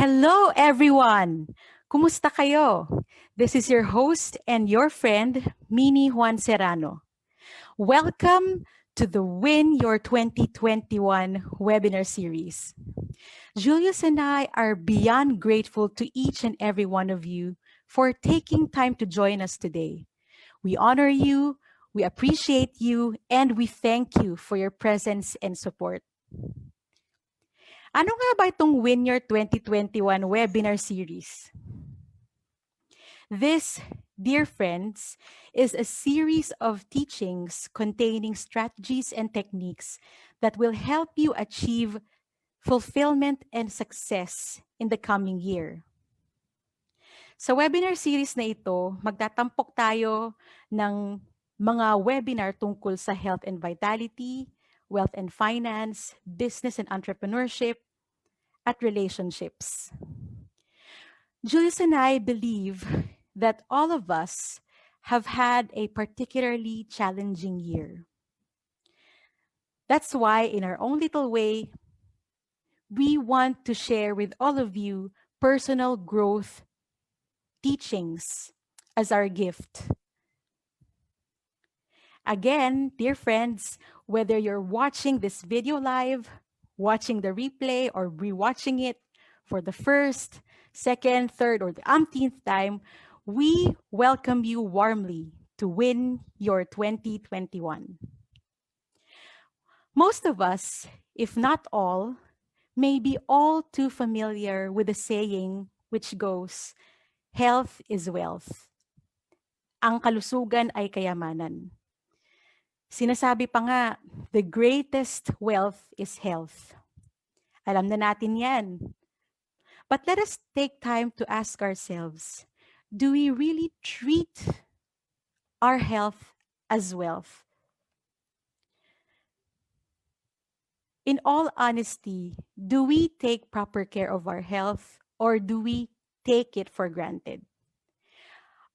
Hello, everyone! Kumusta kayo? This is your host and your friend, Minnie Serrano. Welcome to the Win Your 2021 webinar series. Julius and I are beyond grateful to each and every one of you for taking time to join us today. We honor you, we appreciate you, and we thank you for your presence and support. Ano nga ba itong Win Your 2021 webinar series? This, dear friends, is a series of teachings containing strategies and techniques that will help you achieve fulfillment and success in the coming year. Sa webinar series na ito, magtatampok tayo ng mga webinar tungkol sa health and vitality, wealth and finance, business and entrepreneurship, at relationships. Julius and I believe that all of us have had a particularly challenging year. That's why, in our own little way, we want to share with all of you personal growth teachings as our gift. Again, dear friends, whether you're watching this video live, watching the replay, or rewatching it for the first, second, third, or the umpteenth time, we welcome you warmly to Win Your 2021. Most of us, if not all, may be all too familiar with the saying which goes, health is wealth. Ang kalusugan ay kayamanan. Sinasabi pa nga, the greatest wealth is health. Alam na natin yan. But let us take time to ask ourselves, do we really treat our health as wealth? In all honesty, do we take proper care of our health or do we take it for granted?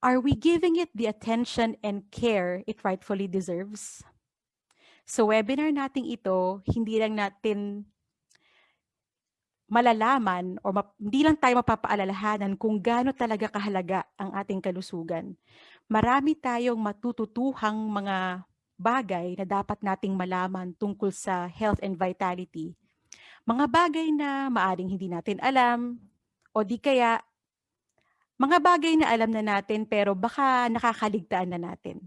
Are we giving it the attention and care it rightfully deserves? Sa webinar nating ito, hindi lang natin malalaman o hindi lang tayo mapapaalalahanan kung gaano talaga kahalaga ang ating kalusugan. Marami tayong matututuhang mga bagay na dapat nating malaman tungkol sa health and vitality. Mga bagay na maaring hindi natin alam o di kaya mga bagay na alam na natin pero baka nakakaligtaan na natin.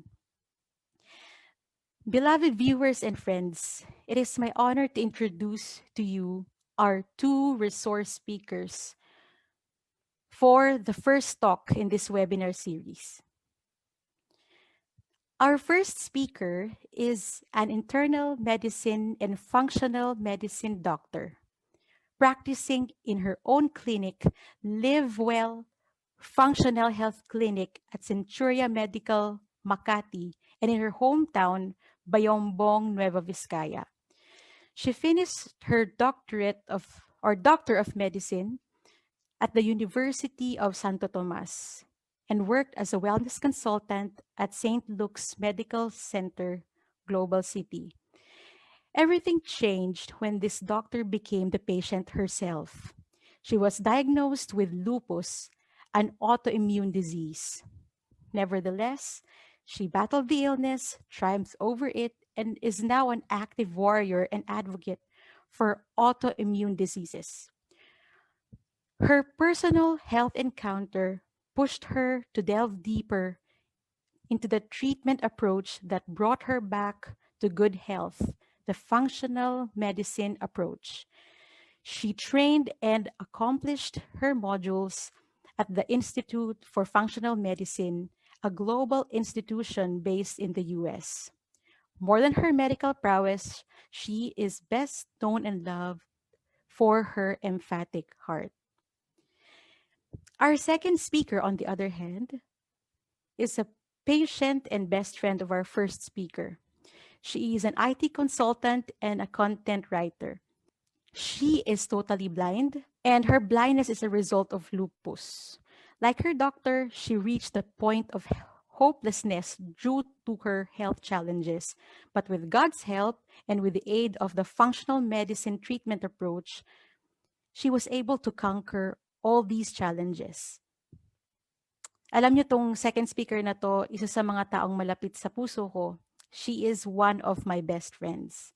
Beloved viewers and friends, it is my honor to introduce to you our two resource speakers for the first talk in this webinar series. Our first speaker is an internal medicine and functional medicine doctor, practicing in her own clinic, Live Well Functional Health Clinic at Centuria Medical, Makati, and in her hometown, Bayombong, Nueva Vizcaya. She finished her Doctor of Medicine at the University of Santo Tomas and worked as a wellness consultant at St. Luke's Medical Center, Global City. Everything changed when this doctor became the patient herself. She was diagnosed with lupus, an autoimmune disease. Nevertheless, she battled the illness, triumphed over it, and is now an active warrior and advocate for autoimmune diseases. Her personal health encounter pushed her to delve deeper into the treatment approach that brought her back to good health, the functional medicine approach. She trained and accomplished her modules at the Institute for Functional Medicine, a global institution based in the US. More than her medical prowess, she is best known and loved for her emphatic heart. Our second speaker, on the other hand, is a patient and best friend of our first speaker. She is an IT consultant and a content writer. She is totally blind, and her blindness is a result of lupus. Like her doctor, she reached the point of hopelessness due to her health challenges. But with God's help and with the aid of the functional medicine treatment approach, she was able to conquer all these challenges. Alam niyo tong second speaker na to, isa sa mga taong malapit sa puso ko. She is one of my best friends.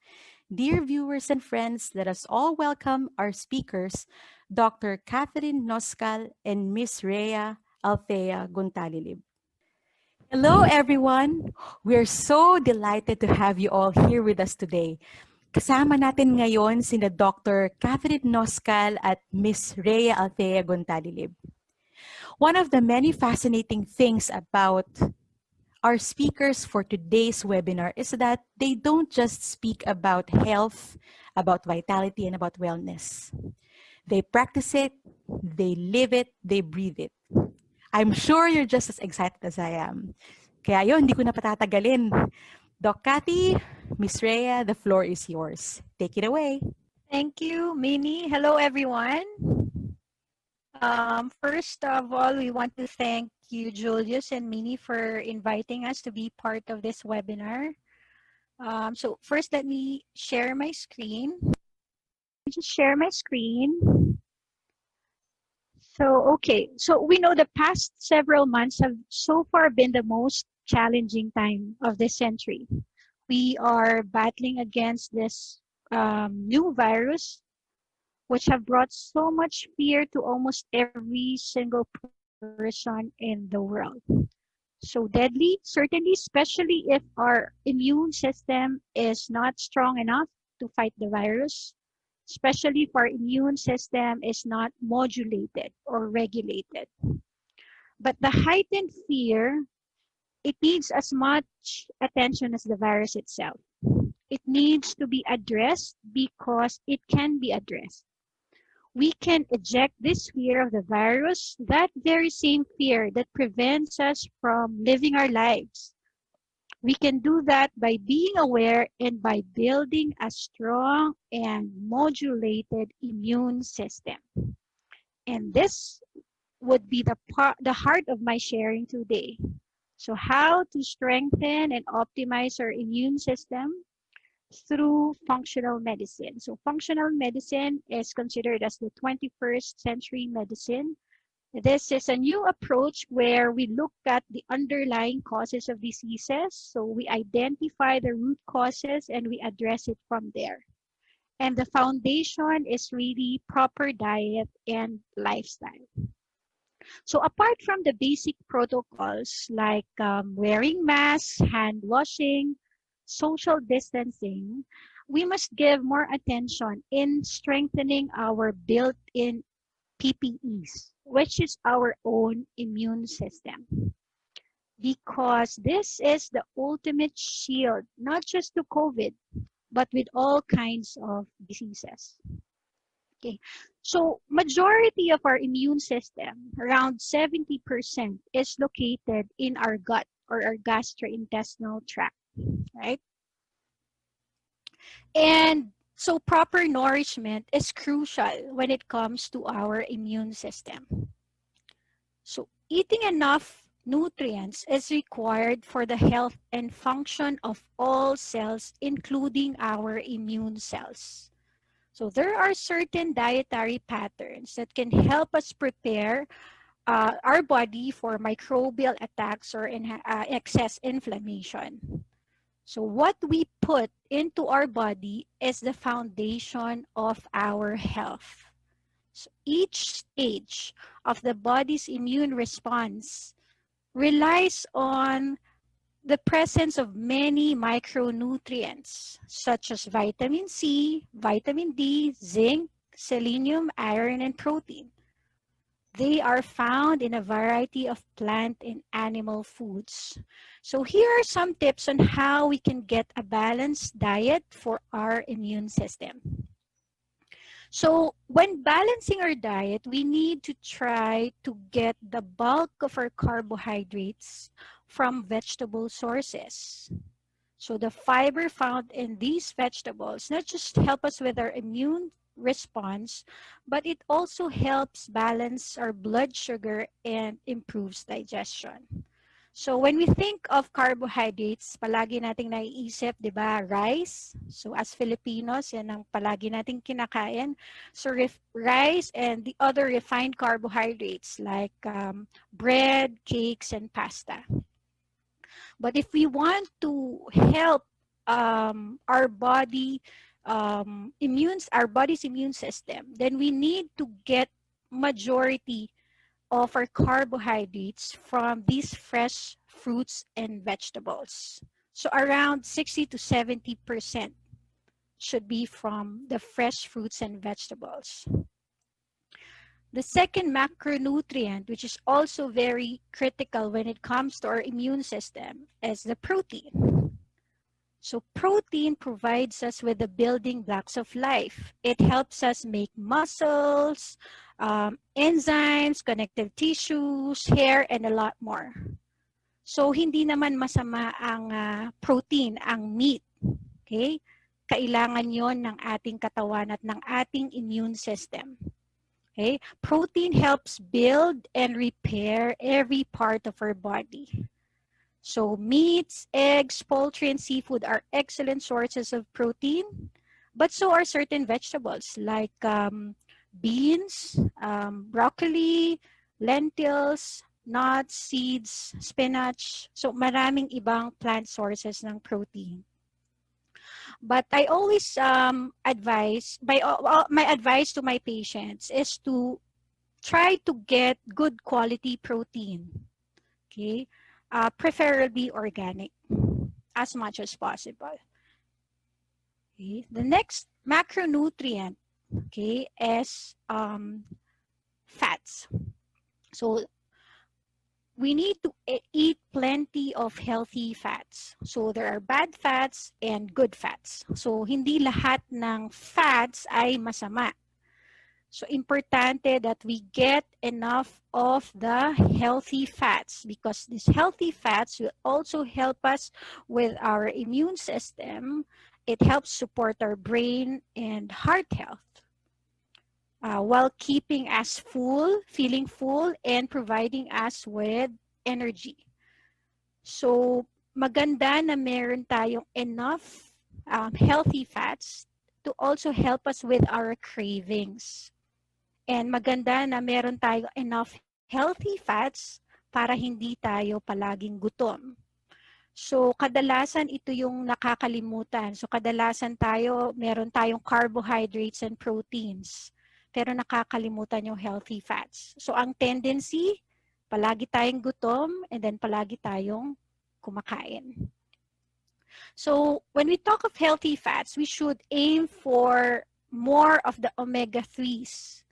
Dear viewers and friends, let us all welcome our speakers, Dr. Katherine Noscal and Miss Rhea Althea Guntalilib. Hello, everyone. We're so delighted to have you all here with us today. Kasama natin ngayon sina Dr. Katherine Noscal at Miss Rhea Althea Guntalilib. One of the many fascinating things about our speakers for today's webinar is that they don't just speak about health, about vitality, and about wellness. They practice it, they live it, they breathe it. I'm sure you're just as excited as I am. Kaya yun, hindi ko na patatagalin. Doc Cathy, Miss Rhea, the floor is yours. Take it away. Thank you, Minnie. Hello, everyone. First of all, we want to thank you, Julius and Minnie, for inviting us to be part of this webinar. So first, let me share my screen. Just share my screen. So we know the past several months have so far been the most challenging time of this century. We are battling against this new virus which have brought so much fear to almost every single person in the world. So deadly, certainly, especially if our immune system is not strong enough to fight the virus, especially if our immune system is not modulated or regulated. But the heightened fear, it needs as much attention as the virus itself. It needs to be addressed because it can be addressed. We can eject this fear of the virus, that very same fear that prevents us from living our lives. We can do that by being aware and by building a strong and modulated immune system. And this would be the heart of my sharing today. So how to strengthen and optimize our immune system through functional medicine. So functional medicine is considered as the 21st century medicine. This is a new approach where we look at the underlying causes of diseases. So we identify the root causes and we address it from there. And the foundation is really proper diet and lifestyle. So apart from the basic protocols like wearing masks, hand washing, social distancing, we must give more attention in strengthening our built-in PPEs, which is our own immune system. Because this is the ultimate shield, not just to COVID, but with all kinds of diseases. Okay, so majority of our immune system, around 70%, is located in our gut or our gastrointestinal tract, right? And so proper nourishment is crucial when it comes to our immune system. So eating enough nutrients is required for the health and function of all cells, including our immune cells. So there are certain dietary patterns that can help us prepare our body for microbial attacks or excess inflammation. So what we put into our body is the foundation of our health. So each stage of the body's immune response relies on the presence of many micronutrients such as vitamin C, vitamin D, zinc, selenium, iron, and protein. They are found in a variety of plant and animal foods. So here are some tips on how we can get a balanced diet for our immune system. So when balancing our diet, we need to try to get the bulk of our carbohydrates from vegetable sources. So the fiber found in these vegetables not just help us with our immune response, but it also helps balance our blood sugar and improves digestion. So when we think of carbohydrates, palagi nating naiisip, 'di ba, rice. So as Filipinos, yan ang palagi nating kinakain. So rice and the other refined carbohydrates like bread, cakes, and pasta. But if we want to help our our body's immune system, then we need to get majority of our carbohydrates from these fresh fruits and vegetables. So around 60 to 70% should be from the fresh fruits and vegetables. The second macronutrient, which is also very critical when it comes to our immune system, is the protein. So protein provides us with the building blocks of life. It helps us make muscles, enzymes, connective tissues, hair, and a lot more. So hindi naman masama ang protein, ang meat. Okay? Kailangan yon ng ating katawan at ng ating immune system. Okay? Protein helps build and repair every part of our body. So meats, eggs, poultry, and seafood are excellent sources of protein, but so are certain vegetables like beans, broccoli, lentils, nuts, seeds, spinach. So maraming ibang plant sources ng protein. But I always my advice to my patients is to try to get good quality protein. Okay, preferably organic as much as possible. Okay, the next macronutrient, okay, is fats. So we need to eat plenty of healthy fats. So there are bad fats and good fats. So hindi lahat ng fats ay masama. So importante that we get enough of the healthy fats because these healthy fats will also help us with our immune system. It helps support our brain and heart health while keeping us full, feeling full, and providing us with energy. So maganda na meron tayong enough healthy fats to also help us with our cravings. And maganda na meron tayo enough healthy fats para hindi tayo palaging gutom. So kadalasan ito yung nakakalimutan. So kadalasan meron tayong carbohydrates and proteins. Pero nakakalimutan yung healthy fats. So ang tendency, palagi tayong gutom and then palagi tayong kumakain. So when we talk of healthy fats, we should aim for more of the omega-3s.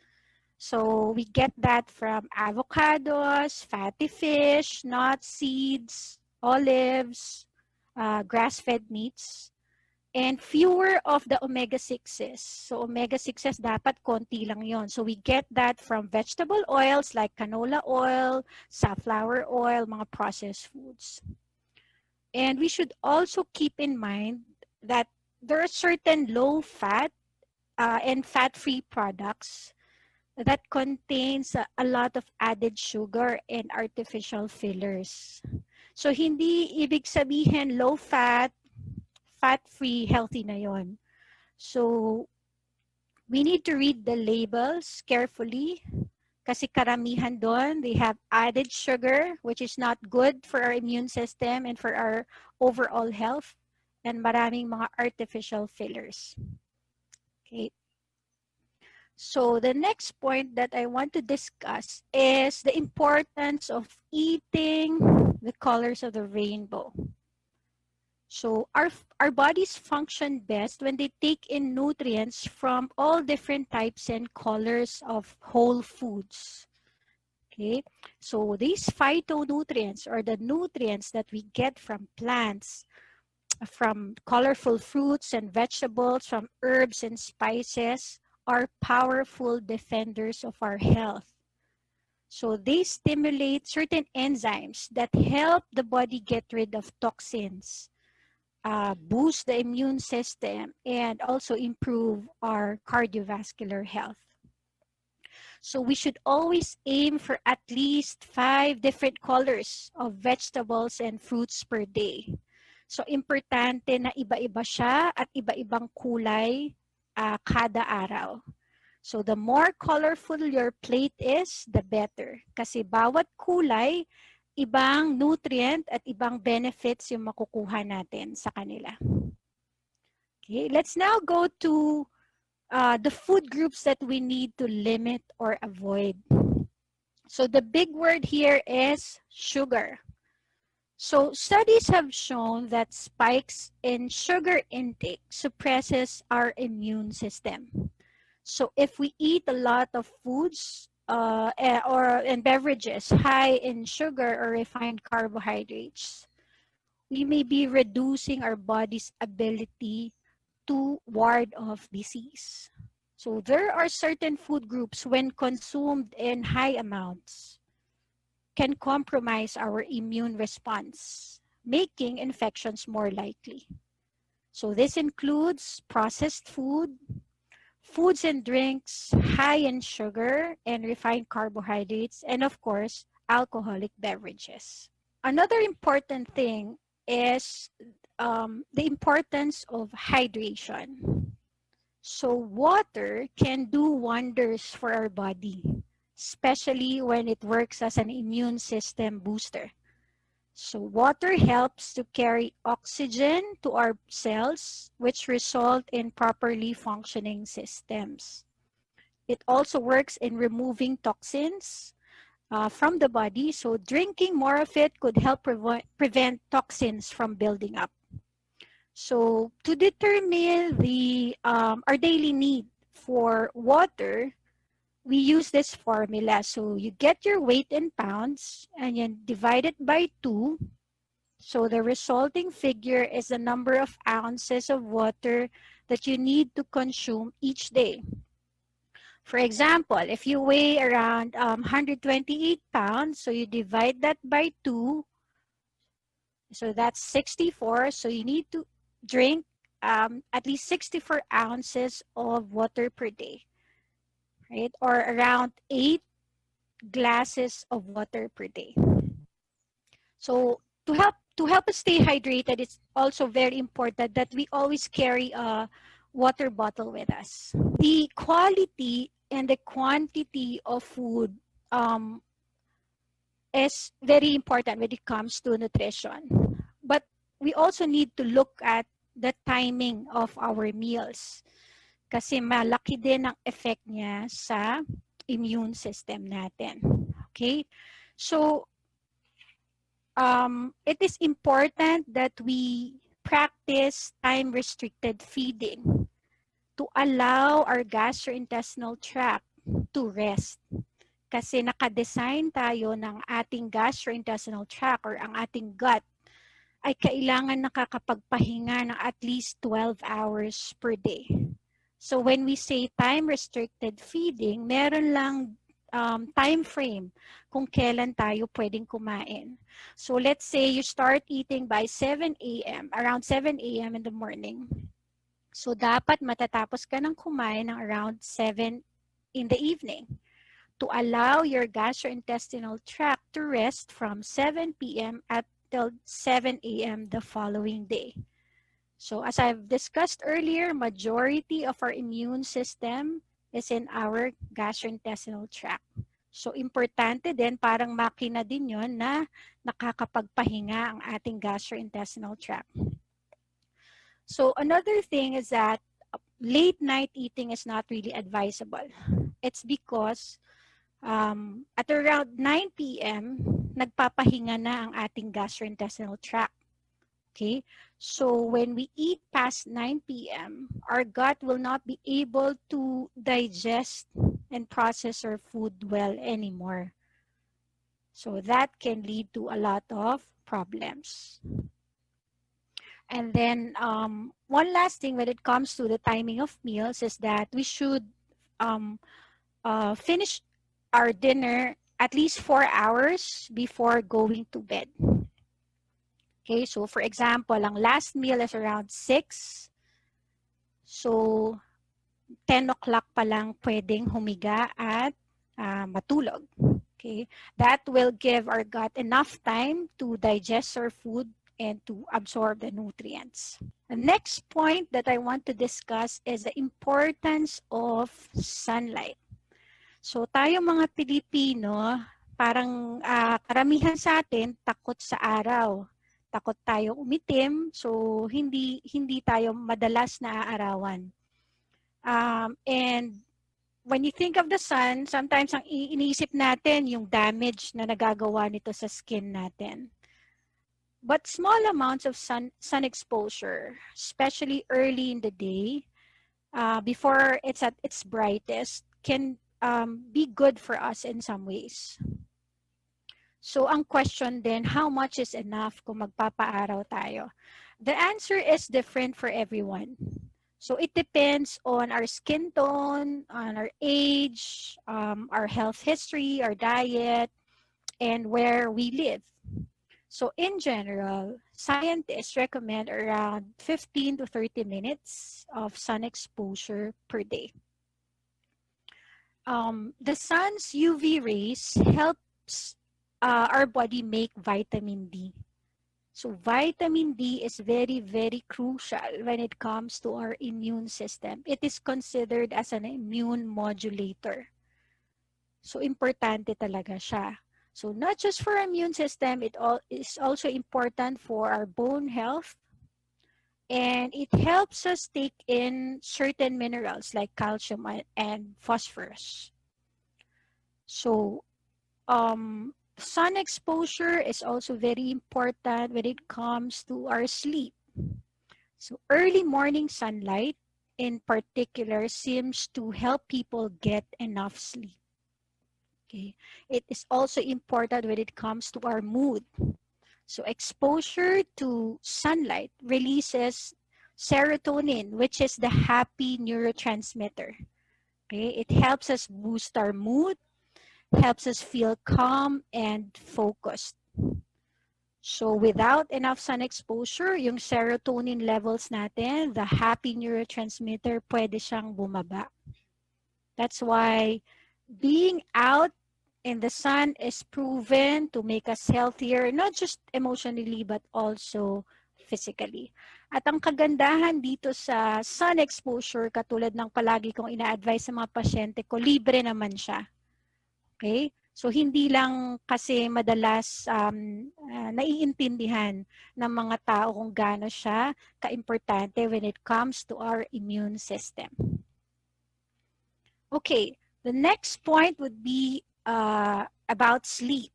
So we get that from avocados, fatty fish, nuts, seeds, olives, grass-fed meats, and fewer of the omega-6s. So omega-6s dapat konti lang yon. So we get that from vegetable oils like canola oil, safflower oil, mga processed foods. And we should also keep in mind that there are certain low-fat and fat-free products that contains a lot of added sugar and artificial fillers. So hindi ibig sabihin low fat, fat-free, healthy na yon. So we need to read the labels carefully kasi karamihan doon, they have added sugar which is not good for our immune system and for our overall health and maraming mga artificial fillers. Okay. So the next point that I want to discuss is the importance of eating the colors of the rainbow. So our bodies function best when they take in nutrients from all different types and colors of whole foods. Okay, so these phytonutrients or the nutrients that we get from plants, from colorful fruits and vegetables, from herbs and spices, are powerful defenders of our health. So they stimulate certain enzymes that help the body get rid of toxins, boost the immune system, and also improve our cardiovascular health. So we should always aim for at least 5 different colors of vegetables and fruits per day. So importante na iba-iba siya at iba-ibang kulay kada araw. So the more colorful your plate is, the better. Kasi bawat kulay, ibang nutrient at ibang benefits yung makukuha natin sa kanila. Okay, let's now go to the food groups that we need to limit or avoid. So the big word here is sugar. So studies have shown that spikes in sugar intake suppresses our immune system. So if we eat a lot of foods and beverages high in sugar or refined carbohydrates, we may be reducing our body's ability to ward off disease. So there are certain food groups when consumed in high amounts can compromise our immune response, making infections more likely. So this includes processed food, foods and drinks high in sugar and refined carbohydrates, and of course, alcoholic beverages. Another important thing is the importance of hydration. So water can do wonders for our body, especially when it works as an immune system booster. So water helps to carry oxygen to our cells, which result in properly functioning systems. It also works in removing toxins from the body. So drinking more of it could help prevent toxins from building up. So to determine our daily need for water, we use this formula. So you get your weight in pounds and you divide it by 2. So the resulting figure is the number of ounces of water that you need to consume each day. For example, if you weigh around 128 pounds, so you divide that by 2, so that's 64. So you need to drink at least 64 ounces of water per day, right? Or around 8 glasses of water per day. So to help us stay hydrated, it's also very important that we always carry a water bottle with us. The quality and the quantity of food is very important when it comes to nutrition. But we also need to look at the timing of our meals kasi malaki din ang effect niya sa immune system natin. Okay? So, it is important that we practice time-restricted feeding to allow our gastrointestinal tract to rest. Kasi nakadesign tayo ng ating gastrointestinal tract or ang ating gut ay kailangan nakakapagpahinga ng at least 12 hours per day. So when we say time-restricted feeding, meron lang time frame kung kailan tayo pwedeng kumain. So let's say you start eating by 7 a.m., around 7 a.m. in the morning. So dapat matatapos ka ng kumain ng around 7 in the evening to allow your gastrointestinal tract to rest from 7 p.m. until 7 a.m. the following day. So as I've discussed earlier, majority of our immune system is in our gastrointestinal tract. So importante din, parang makina din yon na nakakapagpahinga ang ating gastrointestinal tract. So another thing is that late night eating is not really advisable. It's because at around 9 p.m., nagpapahinga na ang ating gastrointestinal tract. Okay? So when we eat past 9 p.m., our gut will not be able to digest and process our food well anymore. So that can lead to a lot of problems. And then one last thing when it comes to the timing of meals is that we should finish our dinner at least 4 hours before going to bed. Okay, so for example, ang last meal is around 6. So 10 o'clock pa lang pwedeng humiga at matulog. Okay, that will give our gut enough time to digest our food and to absorb the nutrients. The next point that I want to discuss is the importance of sunlight. So tayo mga Pilipino, parang karamihan sa atin takot sa araw. Takot tayo umitim, so hindi tayo madalas naaarawan. And when you think of the sun, sometimes ang iniisip natin yung damage na nagagawa nito sa skin natin. But small amounts of sun exposure, especially early in the day, before it's at its brightest, can be good for us in some ways. So ang question then, how much is enough kung magpapaaraw tayo? The answer is different for everyone. So it depends on our skin tone, on our age, our health history, our diet, and where we live. So in general, scientists recommend around 15 to 30 minutes of sun exposure per day. The sun's UV rays helps our body make vitamin D. So vitamin D is very, very crucial when it comes to our immune system. It is considered as an immune modulator. So importante talaga siya. So not just for our immune system, it is also important for our bone health, and it helps us take in certain minerals like calcium and phosphorus. So sun exposure is also very important when it comes to our sleep. So early morning sunlight in particular seems to help people get enough sleep. Okay. It is also important when it comes to our mood. So exposure to sunlight releases serotonin, which is the happy neurotransmitter. Okay. It helps us boost our mood, helps us feel calm and focused. So without enough sun exposure, yung serotonin levels natin, the happy neurotransmitter, pwede siyang bumaba. That's why being out in the sun is proven to make us healthier, not just emotionally, but also physically. At ang kagandahan dito sa sun exposure, katulad ng palagi kong ina-advise sa mga pasyente ko, libre naman siya. Okay? So, hindi lang kasi madalas naiintindihan ng mga tao kung gaano siya kaimportante when it comes to our immune system. Okay, the next point would be about sleep.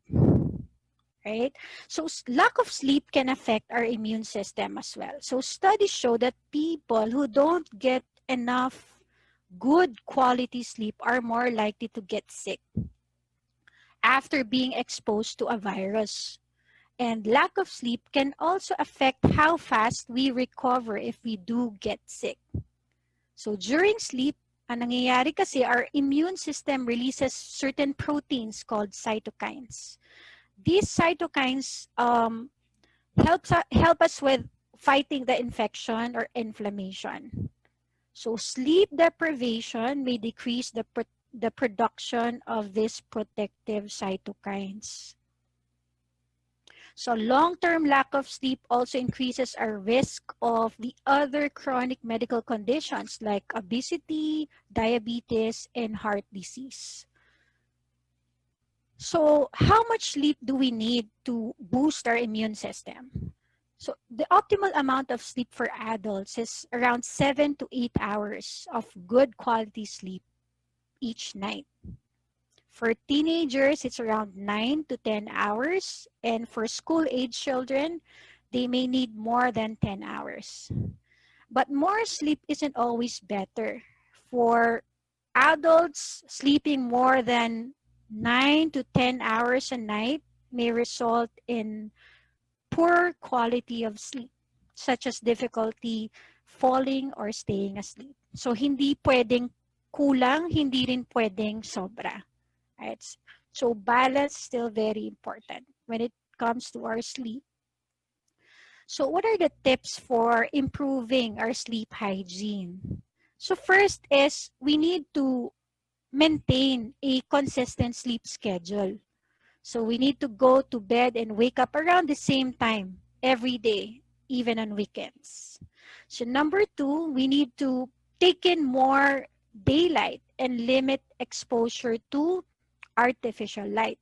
Right? So, lack of sleep can affect our immune system as well. So, studies show that people who don't get enough good quality sleep are more likely to get sick after being exposed to a virus. And lack of sleep can also affect how fast we recover if we do get sick. So during sleep, ang nangyayari kasi our immune system releases certain proteins called cytokines. These cytokines help us with fighting the infection or inflammation. So sleep deprivation may decrease the production of these protective cytokines. So long-term lack of sleep also increases our risk of the other chronic medical conditions like obesity, diabetes, and heart disease. So how much sleep do we need to boost our immune system? So the optimal amount of sleep for adults is around 7 to 8 hours of good quality sleep each night. For teenagers, it's around 9 to 10 hours. And for school-age children, they may need more than 10 hours. But more sleep isn't always better. For adults, sleeping more than 9 to 10 hours a night may result in poor quality of sleep, such as difficulty falling or staying asleep. So, hindi pwedeng kulang, hindi rin pwedeng sobra. Right? So balance is still very important when it comes to our sleep. So what are the tips for improving our sleep hygiene? So first is we need to maintain a consistent sleep schedule. So we need to go to bed and wake up around the same time every day, even on weekends. So number two, we need to take in more daylight and limit exposure to artificial light.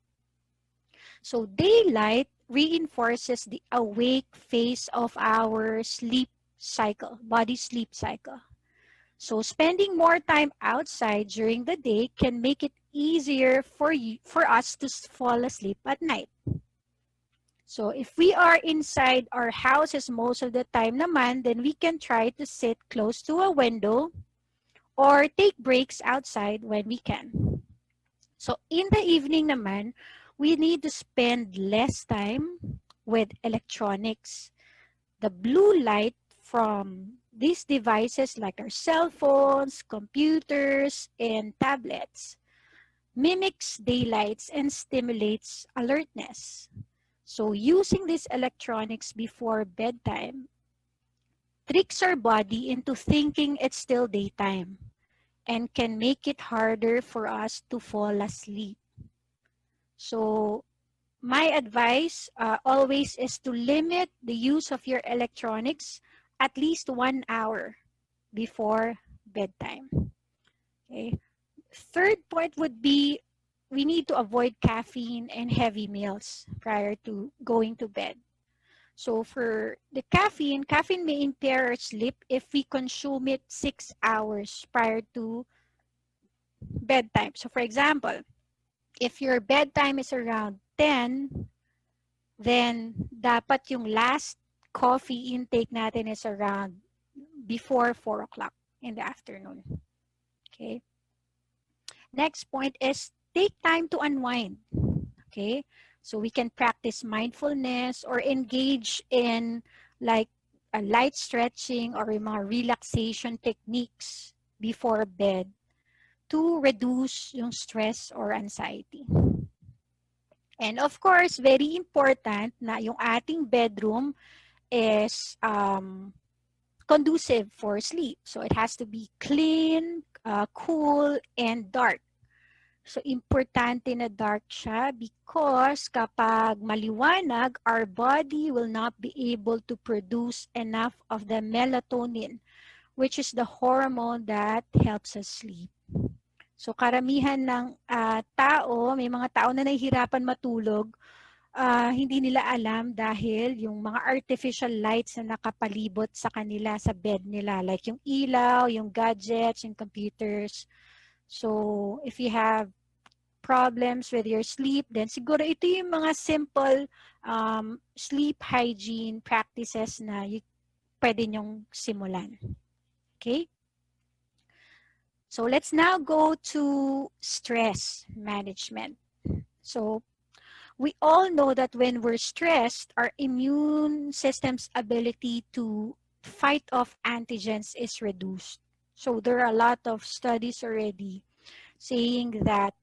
So daylight reinforces the awake phase of our sleep cycle, body sleep cycle. So spending more time outside during the day can make it easier for us to fall asleep at night. So if we are inside our houses most of the time naman, then we can try to sit close to a window or take breaks outside when we can. So in the evening naman, we need to spend less time with electronics. The blue light from these devices like our cell phones, computers, and tablets mimics daylights and stimulates alertness. So using these electronics before bedtime tricks our body into thinking it's still daytime and can make it harder for us to fall asleep. So my advice always is to limit the use of your electronics at least 1 hour before bedtime. Okay. Third point would be we need to avoid caffeine and heavy meals prior to going to bed. So for the caffeine may impair our sleep if we consume it 6 hours prior to bedtime. So for example, if your bedtime is around 10, then dapat yung last coffee intake natin is around before 4 o'clock in the afternoon. Okay. Next point is take time to unwind. Okay. So we can practice mindfulness or engage in like a light stretching or mga relaxation techniques before bed to reduce yung stress or anxiety. And of course, very important na yung ating bedroom is conducive for sleep. So it has to be clean, cool, and dark. So importante na dark siya because kapag maliwanag, our body will not be able to produce enough of the melatonin, which is the hormone that helps us sleep. So karamihan ng tao, may mga tao na nahihirapan matulog, hindi nila alam dahil yung mga artificial lights na nakapalibot sa kanila sa bed nila, like yung ilaw, yung gadgets, yung computers. So if you have problems with your sleep, then siguro ito yung mga simple sleep hygiene practices na pwede nyong simulan. Okay? So let's now go to stress management. So we all know that when we're stressed, our immune system's ability to fight off antigens is reduced. So there are a lot of studies already saying that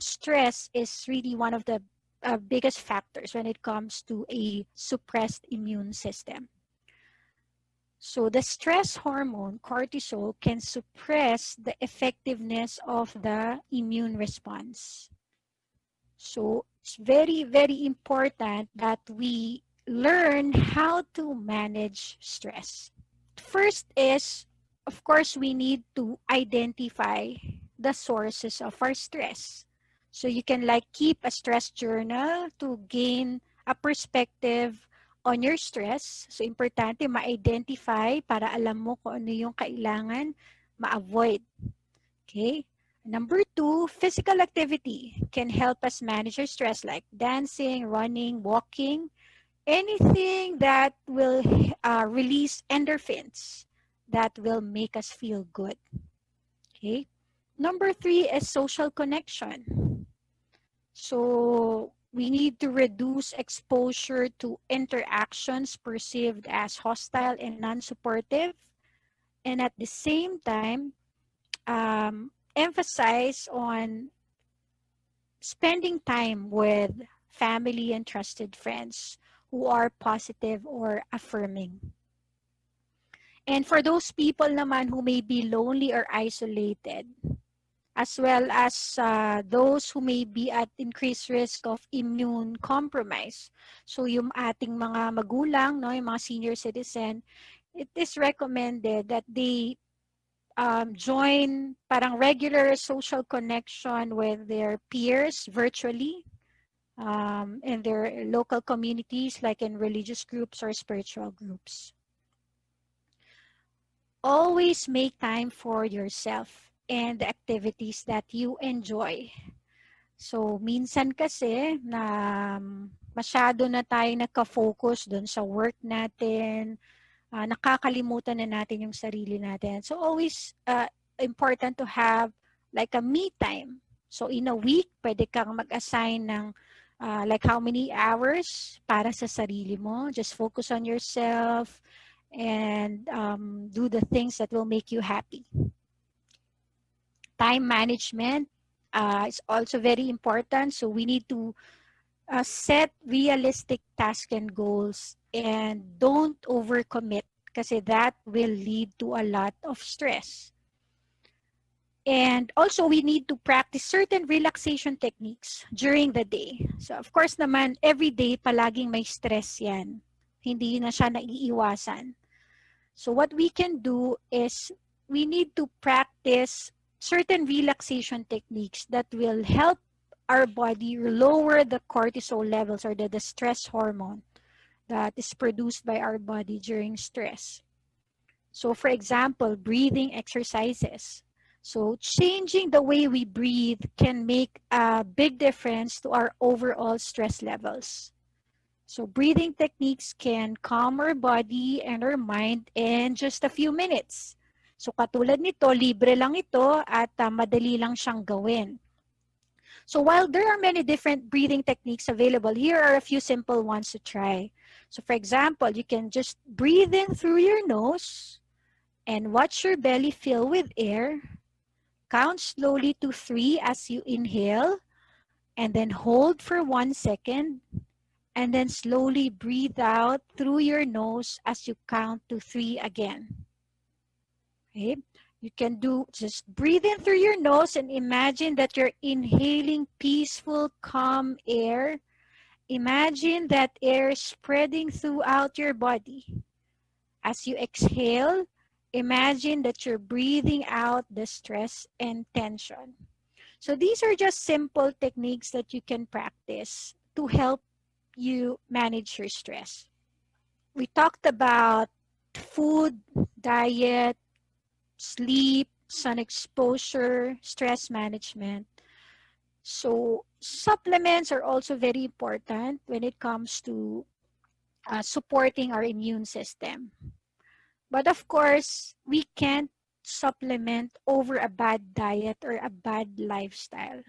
stress is really one of the biggest factors when it comes to a suppressed immune system. So the stress hormone, cortisol, can suppress the effectiveness of the immune response. So it's very, very important that we learn how to manage stress. First is, of course, we need to identify the sources of our stress. So you can like keep a stress journal to gain a perspective on your stress. So importante ma-identify para alam mo kung ano yung kailangan ma-avoid. Okay? Number two, physical activity can help us manage our stress like dancing, running, walking, anything that will release endorphins that will make us feel good. Okay. Number three is social connection. So we need to reduce exposure to interactions perceived as hostile and non-supportive. And at the same time, emphasize on spending time with family and trusted friends who are positive or affirming. And for those people naman who may be lonely or isolated, as well as those who may be at increased risk of immune compromise. So yung ating mga magulang, no, yung mga senior citizen, it is recommended that they join parang regular social connection with their peers virtually in their local communities, like in religious groups or spiritual groups. Always make time for yourself and the activities that you enjoy. So, minsan kasi na masyado na tayo nagka-focus dun sa work natin, nakakalimutan na natin yung sarili natin. So, always important to have like a me time. So, in a week, pwede kang mag-assign ng like how many hours para sa sarili mo. Just focus on yourself and do the things that will make you happy. Time management is also very important. So we need to set realistic tasks and goals and don't overcommit kasi that will lead to a lot of stress. And also, we need to practice certain relaxation techniques during the day. So, of course naman, every day palaging may stress yan. Hindi na siya naiiwasan. So, what we can do is we need to practice certain relaxation techniques that will help our body lower the cortisol levels or the stress hormone that is produced by our body during stress. So, for example, breathing exercises. So, changing the way we breathe can make a big difference to our overall stress levels. So, breathing techniques can calm our body and our mind in just a few minutes. So, katulad nito, libre lang ito at madali lang siyang gawin. So, while there are many different breathing techniques available, here are a few simple ones to try. So, for example, you can just breathe in through your nose and watch your belly fill with air. Count slowly to 3 as you inhale, and then hold for 1 second, and then slowly breathe out through your nose as you count to 3 again. Okay? You can do just breathe in through your nose and imagine that you're inhaling peaceful, calm air. Imagine that air spreading throughout your body. As you exhale, imagine that you're breathing out the stress and tension. So these are just simple techniques that you can practice to help you manage your stress. We talked about food, diet, sleep, sun exposure, stress management. So supplements are also very important when it comes to supporting our immune system. But of course, we can't supplement over a bad diet or a bad lifestyle.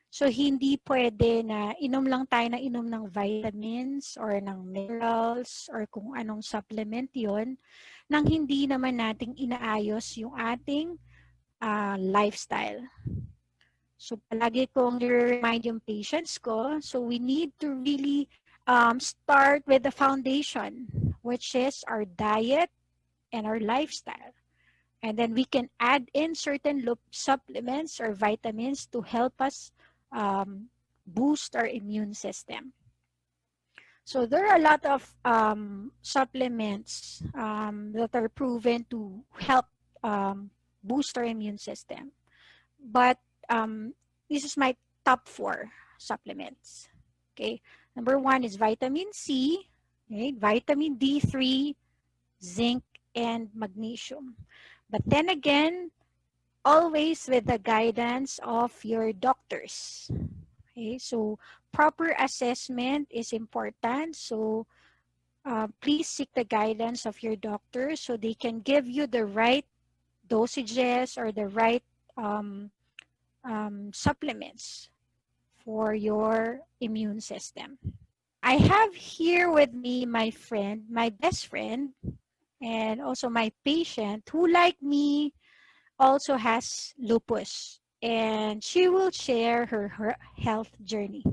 So, hindi pwede na inom lang tayo na inom ng vitamins or ng minerals or kung anong supplement yon nang hindi naman nating inaayos yung ating lifestyle. So, palagi kong remind yung patients ko, so we need to really start with the foundation, which is our diet and our lifestyle. And then we can add in certain supplements or vitamins to help us boost our immune system. So there are a lot of supplements that are proven to help boost our immune system. But this is my top 4 supplements. Okay, number 1 is vitamin C, okay? Vitamin D3, zinc, and magnesium. But then again, always with the guidance of your doctors. Okay, so proper assessment is important. So please seek the guidance of your doctor so they can give you the right dosages or the right supplements for your immune system. I have here with me my friend, my best friend, and also my patient who, like me, also has lupus, and she will share her health journey.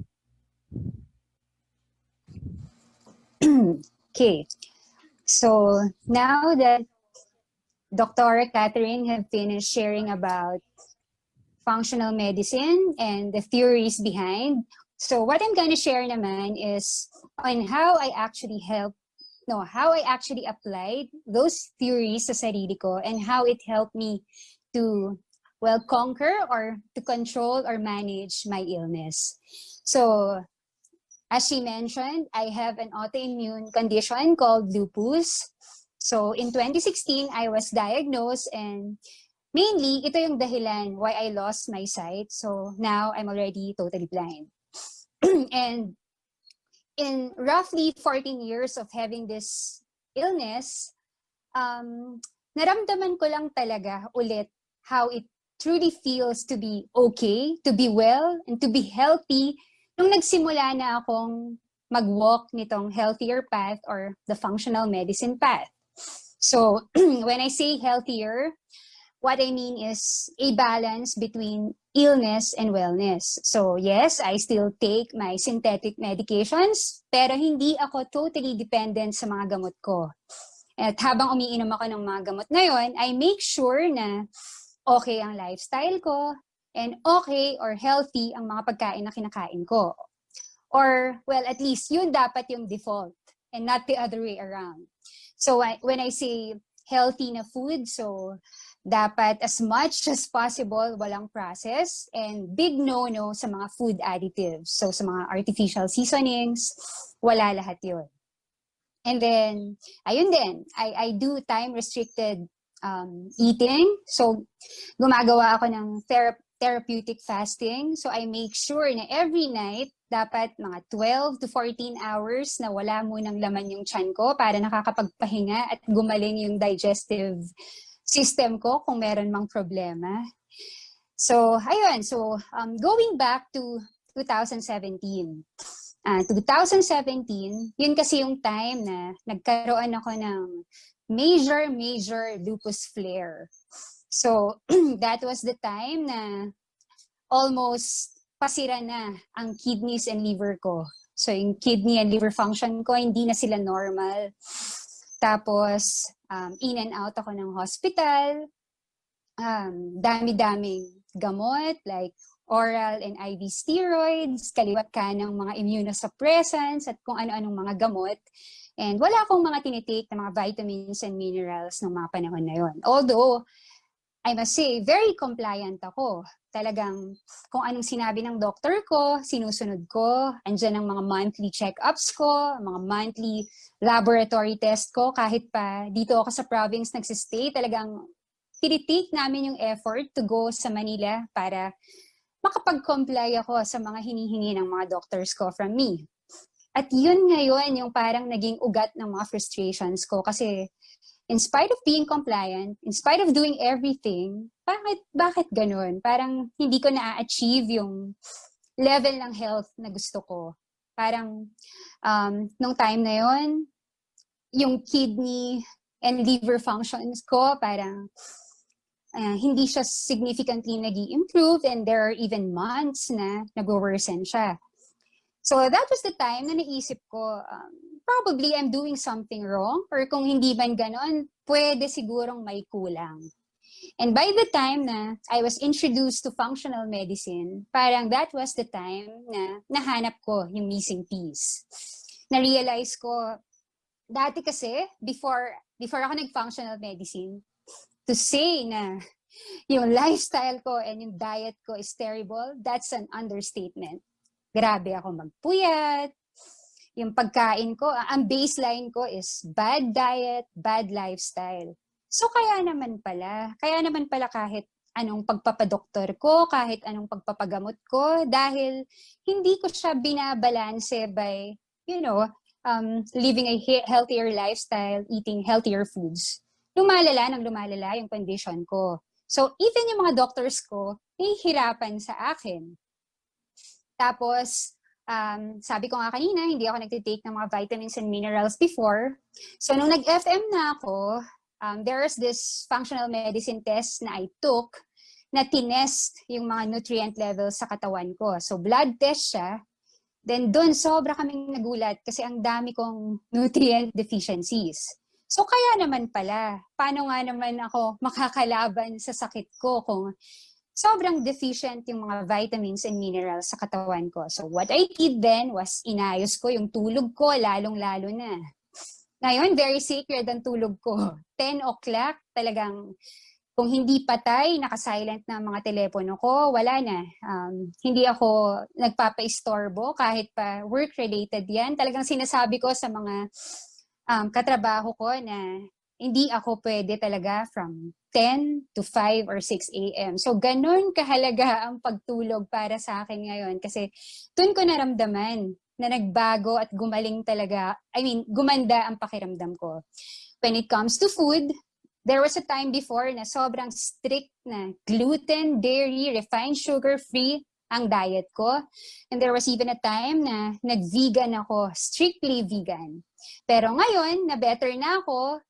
Okay, so now that Dr. Katherine have finished sharing about functional medicine and the theories behind. So what I'm going to share naman is on how I actually applied those theories sa sarili ko and how it helped me to, well, conquer or to control or manage my illness. So, as she mentioned, I have an autoimmune condition called lupus. So, in 2016, I was diagnosed, and mainly, ito yung dahilan why I lost my sight. So, now I'm already totally blind. And in roughly 14 years of having this illness, naramdaman ko lang talaga ulit how it truly feels to be okay, to be well, and to be healthy nung nagsimula na akong mag-walk nitong healthier path or the functional medicine path. So, when I say healthier, what I mean is a balance between illness and wellness. So yes, I still take my synthetic medications, pero hindi ako totally dependent sa mga gamot ko. At habang umiinom ako ng mga gamot na yon, I make sure na okay ang lifestyle ko and okay or healthy ang mga pagkain na kinakain ko. Or, well, at least yun dapat yung default and not the other way around. So when I say healthy na food, so dapat as much as possible walang process, and big no-no sa mga food additives. So sa mga artificial seasonings, wala lahat yun. And then, ayun din, I do time-restricted eating. So gumagawa ako ng therapeutic fasting. So I make sure na every night, dapat mga 12 to 14 hours na wala munang laman yung tiyan ko para nakakapagpahinga at gumaling yung digestive system ko kung meron mang problema. So, ayun. So, going back to 2017. 2017, yun kasi yung time na nagkaroon ako ng major lupus flare. So, that was the time na almost pasira na ang kidneys and liver ko. So, yung kidney and liver function ko, hindi na sila normal. Tapos, in and out ako ng hospital. Dami-daming gamot, like oral and IV steroids, kaliwat ka ng mga immunosuppressants, at kung ano-anong mga gamot. And wala akong mga tinitake na mga vitamins and minerals ng mga panahon na yon. Although, I must say, very compliant ako. Talagang kung anong sinabi ng doctor ko, sinusunod ko. Andyan ang mga monthly check-ups ko, mga monthly laboratory test ko. Kahit pa dito ako sa province nagsistay, talagang tinitake namin yung effort to go sa Manila para makapag-comply ako sa mga hinihingi ng mga doctors ko from me. At yun ngayon yung parang naging ugat ng mga frustrations ko kasi in spite of being compliant, in spite of doing everything, bakit ganun? Parang hindi ko na-achieve yung level ng health na gusto ko. Parang nung time na yon, yung kidney and liver functions ko, parang hindi siya significantly nag-i-improve, and there are even months na nag-worsen siya. So that was the time na naisip ko, probably I'm doing something wrong, or kung hindi man ganon, pwede sigurong may kulang. And by the time na I was introduced to functional medicine, parang that was the time na nahanap ko yung missing piece. Na-realize ko, dati kasi, before ako nag-functional medicine, to say na yung lifestyle ko and yung diet ko is terrible, that's an understatement. Grabe ako magpuyat. Yung pagkain ko, ang baseline ko is bad diet, bad lifestyle. So kaya naman pala kahit anong pagpapadoktor ko, kahit anong pagpapagamot ko, dahil hindi ko siya binabalanse by, living a healthier lifestyle, eating healthier foods. Lumalala yung condition ko. So even yung mga doctors ko, nahihirapan sa akin. Tapos, sabi ko nga kanina, hindi ako nagtitake ng mga vitamins and minerals before. So, nung nag-FM na ako, there's this functional medicine test na I took na tinest yung mga nutrient levels sa katawan ko. So, blood test siya. Then, doon sobra kaming nagulat kasi ang dami kong nutrient deficiencies. So, kaya naman pala, paano nga naman ako makakalaban sa sakit ko kung sobrang deficient yung mga vitamins and minerals sa katawan ko. So what I did then was inayos ko yung tulog ko, lalong-lalo na. Ngayon, very sacred ang tulog ko. 10 o'clock, talagang kung hindi patay, naka-silent na ang mga telepono ko, wala na. Hindi ako nagpapa-istorbo kahit pa work-related yan. Talagang sinasabi ko sa mga katrabaho ko na hindi ako pwede talaga from 10 to 5 or 6 a.m. So, ganun kahalaga ang pagtulog para sa akin ngayon. Kasi dun ko naramdaman na nagbago at gumaling talaga. Gumanda ang pakiramdam ko. When it comes to food, there was a time before na sobrang strict na gluten, dairy, refined sugar free ang diet ko. And there was even a time na nag-vegan ako, strictly vegan. Pero ngayon, na better na ako,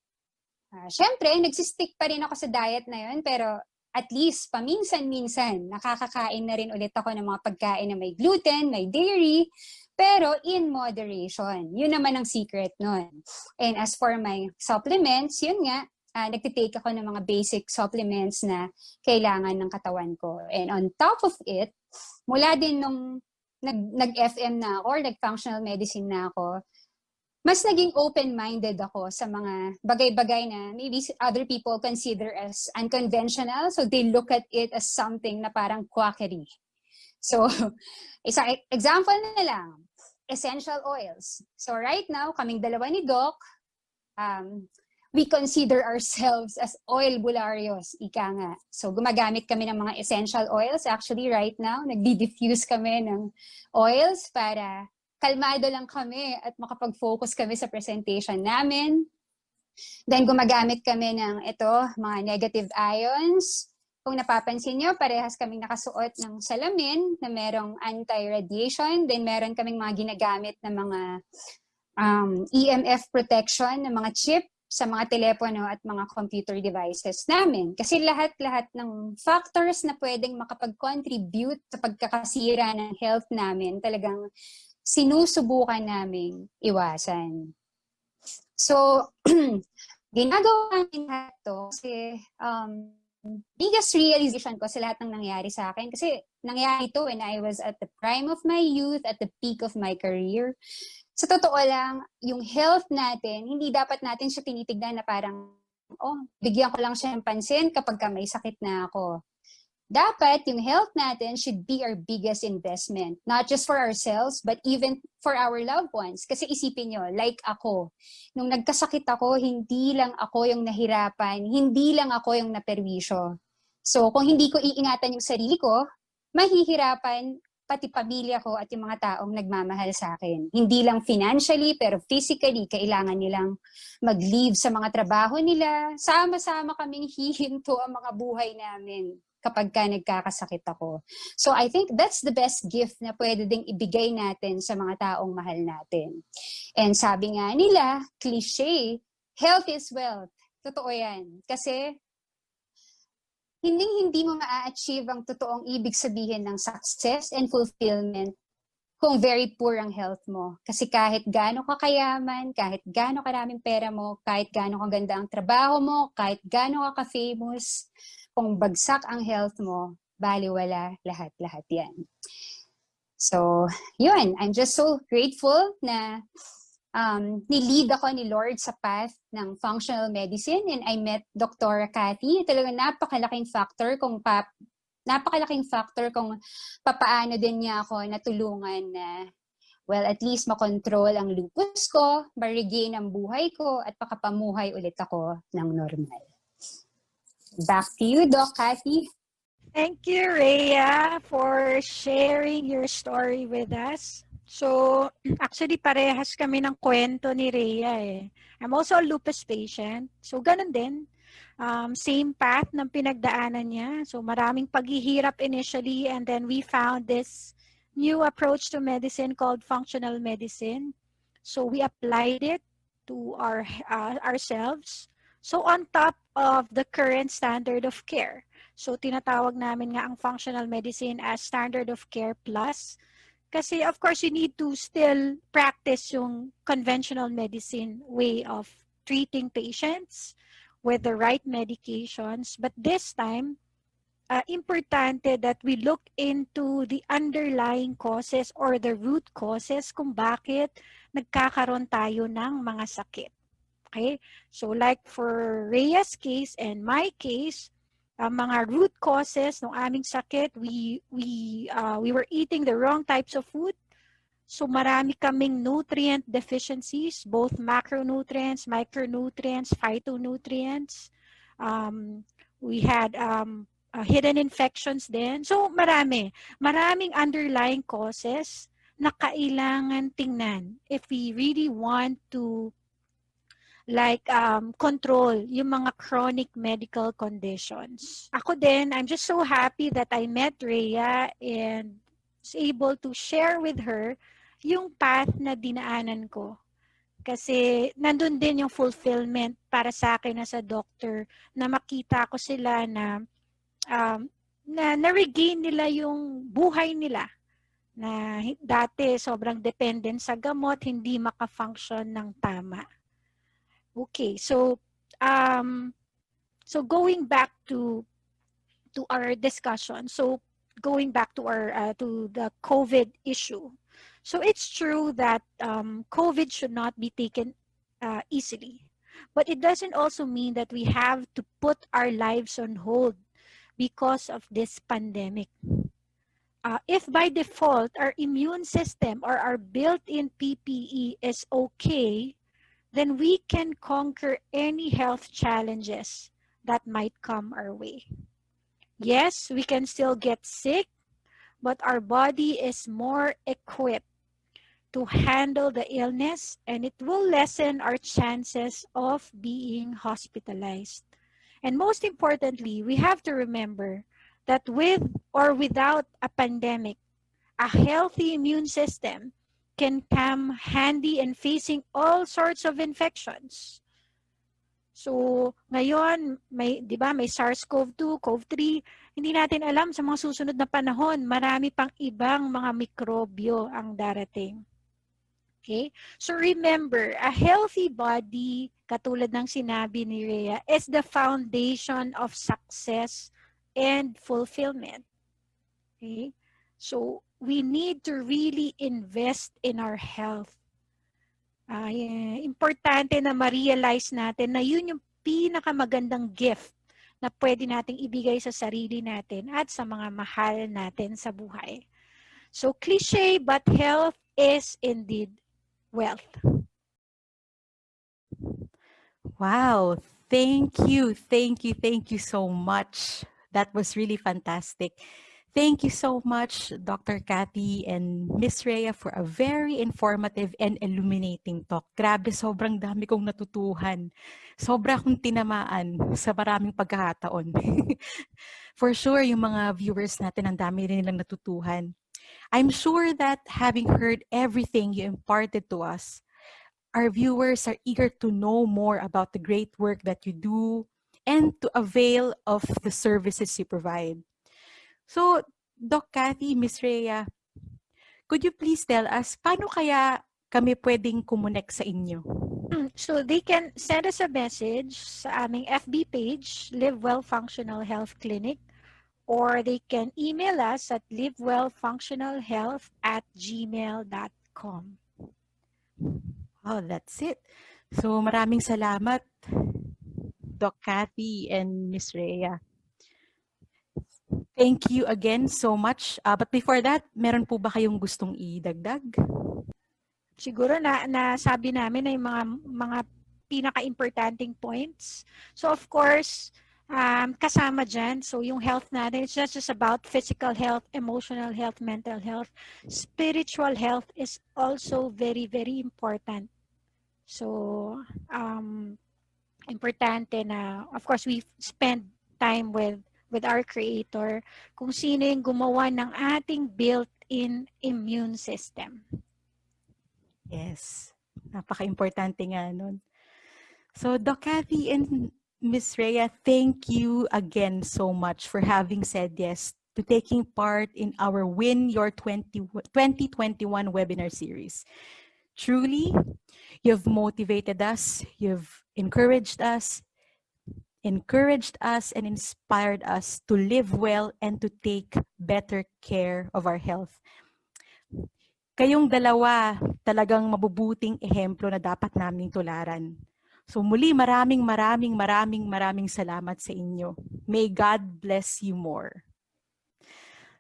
syempre, nagsistick pa rin ako sa diet na yun, pero at least paminsan-minsan, nakakakain na rin ulit ako ng mga pagkain na may gluten, may dairy, pero in moderation. Yun naman ang secret nun. And as for my supplements, yun nga, nagtitake ako ng mga basic supplements na kailangan ng katawan ko. And on top of it, mula din nung nag-FM na ako or nag-functional medicine na ako, mas naging open-minded ako sa mga bagay-bagay na maybe other people consider as unconventional. So they look at it as something na parang quackery. So, isang example na lang, essential oils. So right now, kaming dalawa ni Doc, we consider ourselves as oil bularios, ika nga. So gumagamit kami ng mga essential oils. Actually, right now, nagdi-diffuse kami ng oils para kalmado lang kami at makapag-focus kami sa presentation namin. Then gumagamit kami ng mga negative ions. Kung napapansin nyo, parehas kaming nakasuot ng salamin na merong anti-radiation. Then meron kaming mga ginagamit na mga EMF protection ng mga chip sa mga telepono at mga computer devices namin. Kasi lahat-lahat ng factors na pwedeng makapag-contribute sa pagkakasira ng health namin, talagang sinusubukan naming iwasan. So, ginagawa namin ito kasi biggest realization ko sa lahat ng nangyari sa akin. Kasi nangyari ito when I was at the prime of my youth, at the peak of my career. Sa totoo lang, yung health natin, hindi dapat natin siya tinitignan na parang, bigyan ko lang siya ng pansin kapag may sakit na ako. Dapat yung health natin should be our biggest investment. Not just for ourselves, but even for our loved ones. Kasi isipin nyo, like ako, nung nagkasakit ako, hindi lang ako yung nahirapan, hindi lang ako yung naperwisyo. So kung hindi ko iingatan yung sarili ko, mahihirapan pati pamilya ko at yung mga taong nagmamahal sa akin. Hindi lang financially, pero physically, kailangan nilang mag-leave sa mga trabaho nila. Sama-sama kaming hihinto ang mga buhay namin kapag nagkakasakit ako. So I think that's the best gift na pwede ding ibigay natin sa mga taong mahal natin. And sabi nga nila, cliche, health is wealth. Totoo yan. Kasi hindi mo ma-achieve ang totoong ibig sabihin ng success and fulfillment kung very poor ang health mo. Kasi kahit gaano ka kayaman, kahit gaano karaming pera mo, kahit gaano kaganda ang trabaho mo, kahit gaano ka ka-famous, kung bagsak ang health mo, baliwala lahat-lahat yan. So, yun. I'm just so grateful na ni-lead ako ni Lord sa path ng functional medicine and I met Dr. Kathy. Talagang napakalaking factor kung papaano din niya ako natulungan na at least makontrol ang lupus ko, ma-regain ang buhay ko at makapamuhay ulit ako ng normal. Back to you, Doc Kathy. Thank you, Rhea, for sharing your story with us. So, actually, parehas kami ng kwento ni Rhea eh. I'm also a lupus patient. So, ganun din. Same path ng pinagdaanan niya. So, maraming paghihirap initially and then we found this new approach to medicine called functional medicine. So, we applied it to ourselves. So, on top of the current standard of care. So, tinatawag namin nga ang functional medicine as standard of care plus. Kasi, of course, you need to still practice yung conventional medicine way of treating patients with the right medications. But this time, importante that we look into the underlying causes or the root causes kung bakit nagkakaroon tayo ng mga sakit. Okay? So like for Rhea's case and my case, mga root causes ng aming sakit, we were eating the wrong types of food. So marami kaming nutrient deficiencies, both macronutrients, micronutrients, phytonutrients. We had hidden infections din. So maraming underlying causes na kailangan tingnan if we really want to control yung mga chronic medical conditions. Ako din, I'm just so happy that I met Rhea and was able to share with her yung path na dinaanan ko. Kasi nandun din yung fulfillment para sa akin as a doctor na makita ko sila na na-regain nila yung buhay nila na dati sobrang dependent sa gamot, hindi maka-function ng tama. Okay, so going back to our discussion. So going back to our to the COVID issue. So it's true that COVID should not be taken easily, but it doesn't also mean that we have to put our lives on hold because of this pandemic. If by default our immune system or our built-in PPE is okay, then we can conquer any health challenges that might come our way. Yes, we can still get sick, but our body is more equipped to handle the illness, and it will lessen our chances of being hospitalized. And most importantly, we have to remember that with or without a pandemic, a healthy immune system can come handy in facing all sorts of infections. So, ngayon, di ba, may SARS-CoV-2, CoV-3, hindi natin alam sa mga susunod na panahon, marami pang ibang mga mikrobyo ang darating. Okay? So remember, a healthy body, katulad ng sinabi ni Rhea, is the foundation of success and fulfillment. Okay? So, we need to really invest in our health. Importante na ma-realize natin na yun yung pinakamagandang gift na pwede nating ibigay sa sarili natin at sa mga mahal natin sa buhay. So, cliche, but health is indeed wealth. Wow. Thank you. Thank you. Thank you so much. That was really fantastic. Thank you so much, Dr. Kathy and Miss Rhea, for a very informative and illuminating talk. Grabe, sobrang dami kong natutuhan. Sobra akong tinamaan sa maraming pagkakataon. For sure, yung mga viewers natin, ang dami rin nilang natutuhan. I'm sure that having heard everything you imparted to us, our viewers are eager to know more about the great work that you do and to avail of the services you provide. So, Doc Kathy, Miss Rhea, could you please tell us, paano kaya kami pwedeng kumonek sa inyo? So, they can send us a message sa aming FB page, Live Well Functional Health Clinic, or they can email us at livewellfunctionalhealth@gmail.com. Oh, that's it. So, maraming salamat, Doc Kathy and Miss Rhea. Thank you again so much. But before that, meron po ba kayong gustong idagdag? Siguro na sabi namin ay mga pinaka-importanting points. So of course, kasama dyan. So yung health natin, it's not just about physical health, emotional health, mental health. Spiritual health is also very, very important. So importante na, of course, we spend time with our Creator, kung sino yung gumawa ng ating built-in immune system. Yes, napaka-importante nga nun. So, Doc Kathy and Miss Rhea, thank you again so much for having said yes to taking part in our Win Your 2021 webinar series. Truly, you've motivated us, you've encouraged us, encouraged us and inspired us to live well and to take better care of our health. Kayong dalawa, talagang mabubuting ehemplo na dapat naming tularan. So muli, maraming salamat sa inyo. May God bless you more.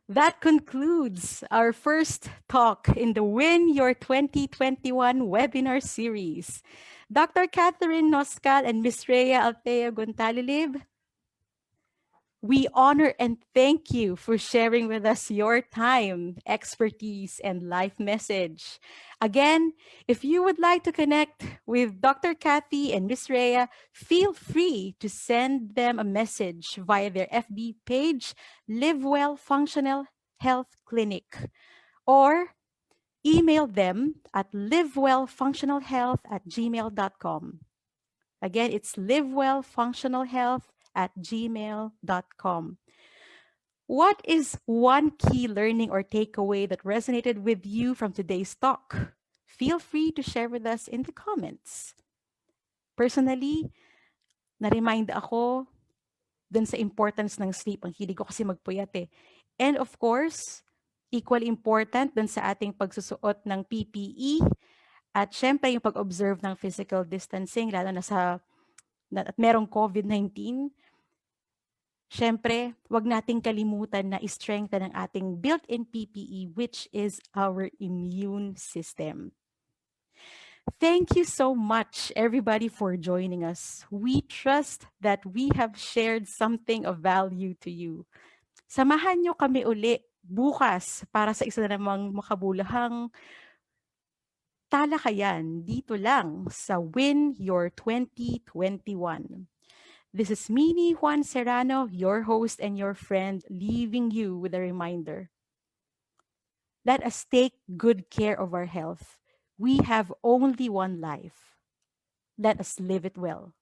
That concludes our first talk in the Win Your 2021 webinar series. Dr. Katherine Noscal and Ms. Rhea Altea Gontalilib, we honor and thank you for sharing with us your time, expertise, and life message. Again, if you would like to connect with Dr. Kathy and Ms. Rhea, feel free to send them a message via their FB page, Live Well Functional Health Clinic, or email them at livewellfunctionalhealth@gmail.com. Again, it's livewellfunctionalhealth@gmail.com. What is one key learning or takeaway that resonated with you from today's talk? Feel free to share with us in the comments. Personally, na-remind ako dun sa importance ng sleep. Ang hilig ko kasi magpuyat eh. And of course, equally important dun sa ating pagsusuot ng PPE at syempre yung pag-observe ng physical distancing, lalo na at merong COVID-19. Syempre, wag nating kalimutan na i-strengthen ang ating built-in PPE, which is our immune system. Thank you so much, everybody, for joining us. We trust that we have shared something of value to you. Samahan nyo kami uli bukas para sa isa na namang makabulahang talakayan dito lang sa Win Your 2021. This is Minnie Serrano, your host and your friend, leaving you with a reminder. Let us take good care of our health. We have only one life. Let us live it well.